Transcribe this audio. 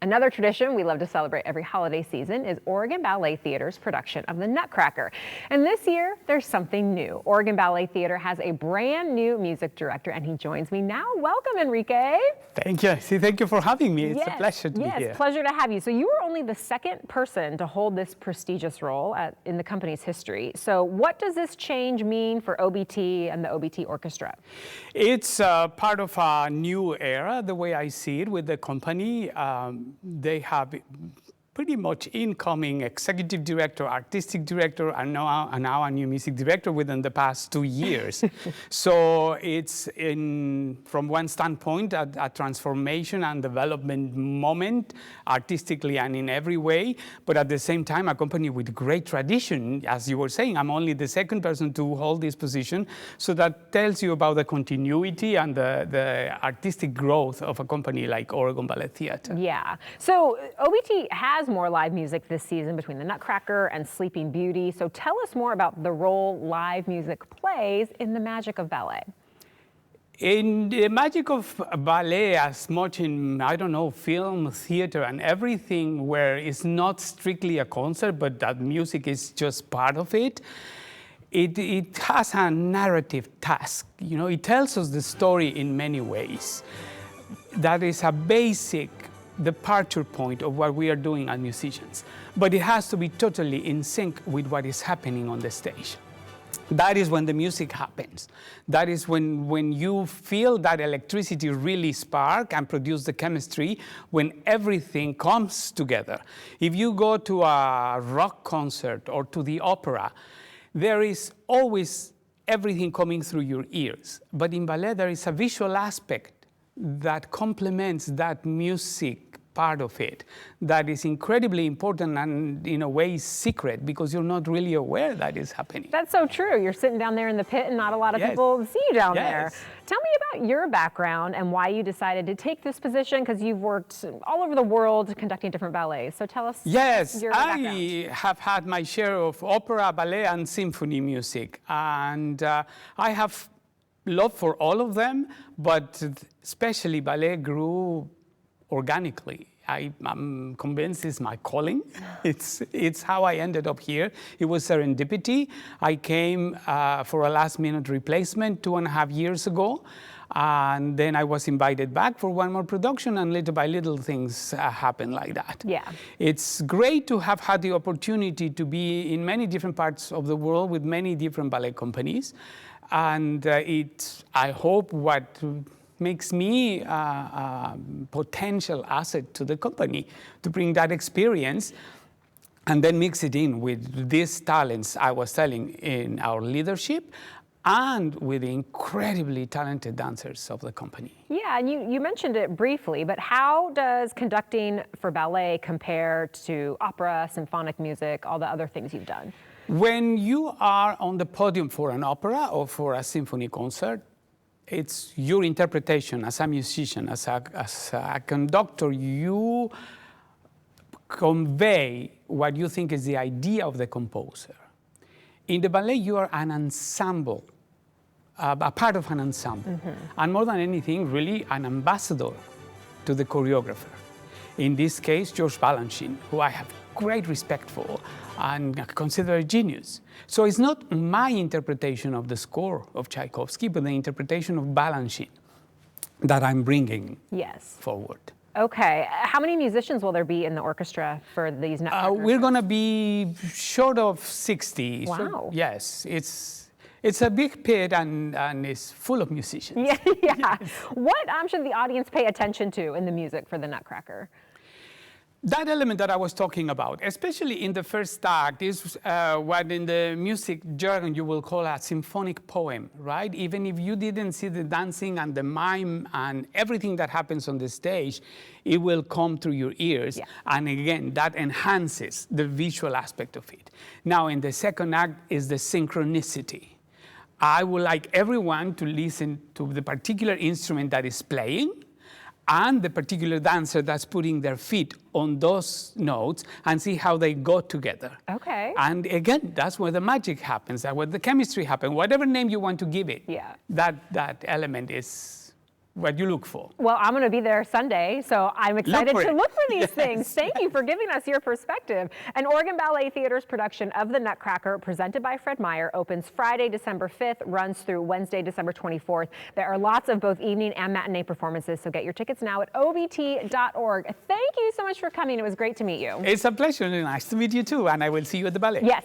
Another tradition we love to celebrate every holiday season is Oregon Ballet Theater's production of the Nutcracker. And this year, there's something new. Oregon Ballet Theater has a brand new music director, and he joins me now. Welcome, Enrique. Thank you. Thank you for having me. It's a pleasure to be here. Yes, pleasure to have you. So you were only the second person to hold this prestigious role in the company's history. So what does this change mean for OBT and the OBT Orchestra? It's part of a new era, the way I see it, with the company. They have pretty much incoming executive director, artistic director, and now a new music director within the past 2 years. So it's from one standpoint, a transformation and development moment, artistically and in every way, but at the same time, a company with great tradition. As you were saying, I'm only the second person to hold this position. So that tells you about the continuity and the artistic growth of a company like Oregon Ballet Theater. Yeah. So OBT has more live music this season between the Nutcracker and Sleeping Beauty. So tell us more about the role live music plays in the magic of ballet. In the magic of ballet, as much in, I don't know, film, theater, and everything where it's not strictly a concert, but that music is just part of it, it has a narrative task. You know, it tells us the story in many ways. That is a basic departure point of what we are doing as musicians. But it has to be totally in sync with what is happening on the stage. That is when the music happens. That is when you feel that electricity really spark and produce the chemistry, when everything comes together. If you go to a rock concert or to the opera, there is always everything coming through your ears. But in ballet, there is a visual aspect that complements that music part of it that is incredibly important and in a way secret, because you're not really aware that is happening. That's so true. You're sitting down there in the pit and not a lot of people see you down there. Tell me about your background and why you decided to take this position, because you've worked all over the world conducting different ballets. So tell us your background. I have had my share of opera, ballet, and symphony music. And I have love for all of them, but especially ballet grew organically. I'm convinced it's my calling. It's how I ended up here. It was serendipity. I came for a last-minute replacement 2.5 years ago, and then I was invited back for one more production, and little by little things happen like that. Yeah. It's great to have had the opportunity to be in many different parts of the world with many different ballet companies, and I hope what makes me a potential asset to the company, to bring that experience and then mix it in with these talents I was telling in our leadership and with the incredibly talented dancers of the company. Yeah, and you mentioned it briefly, but how does conducting for ballet compare to opera, symphonic music, all the other things you've done? When you are on the podium for an opera or for a symphony concert, it's your interpretation as a musician, as a conductor. You convey what you think is the idea of the composer. In the ballet, you are an ensemble, a part of an ensemble. Mm-hmm. And more than anything, really an ambassador to the choreographer. In this case, George Balanchine, who I have great respect for and consider a genius. So it's not my interpretation of the score of Tchaikovsky, but the interpretation of Balanchine that I'm bringing forward. Okay. How many musicians will there be in the orchestra for these Nutcrackers? We're going to be short of 60. Wow. So, yes, it's a big pit and it's full of musicians. Yeah. Yes. What should the audience pay attention to in the music for the Nutcracker? That element that I was talking about, especially in the first act, is what in the music jargon you will call a symphonic poem, right? Even if you didn't see the dancing and the mime and everything that happens on the stage, it will come through your ears. Yeah. And again, that enhances the visual aspect of it. Now, in the second act is the synchronicity. I would like everyone to listen to the particular instrument that is playing and the particular dancer that's putting their feet on those notes and see how they go together. Okay. And again, that's where the magic happens, that's where the chemistry happens, whatever name you want to give it. Yeah. That element is what you look for. Well, I'm going to be there Sunday, so I'm excited to look for these things. Thank you for giving us your perspective. An Oregon Ballet Theater's production of The Nutcracker, presented by Fred Meyer, opens Friday, December 5th, runs through Wednesday, December 24th. There are lots of both evening and matinee performances, so get your tickets now at obt.org. Thank you so much for coming. It was great to meet you. It's a pleasure. Nice to meet you too, and I will see you at the ballet. Yes.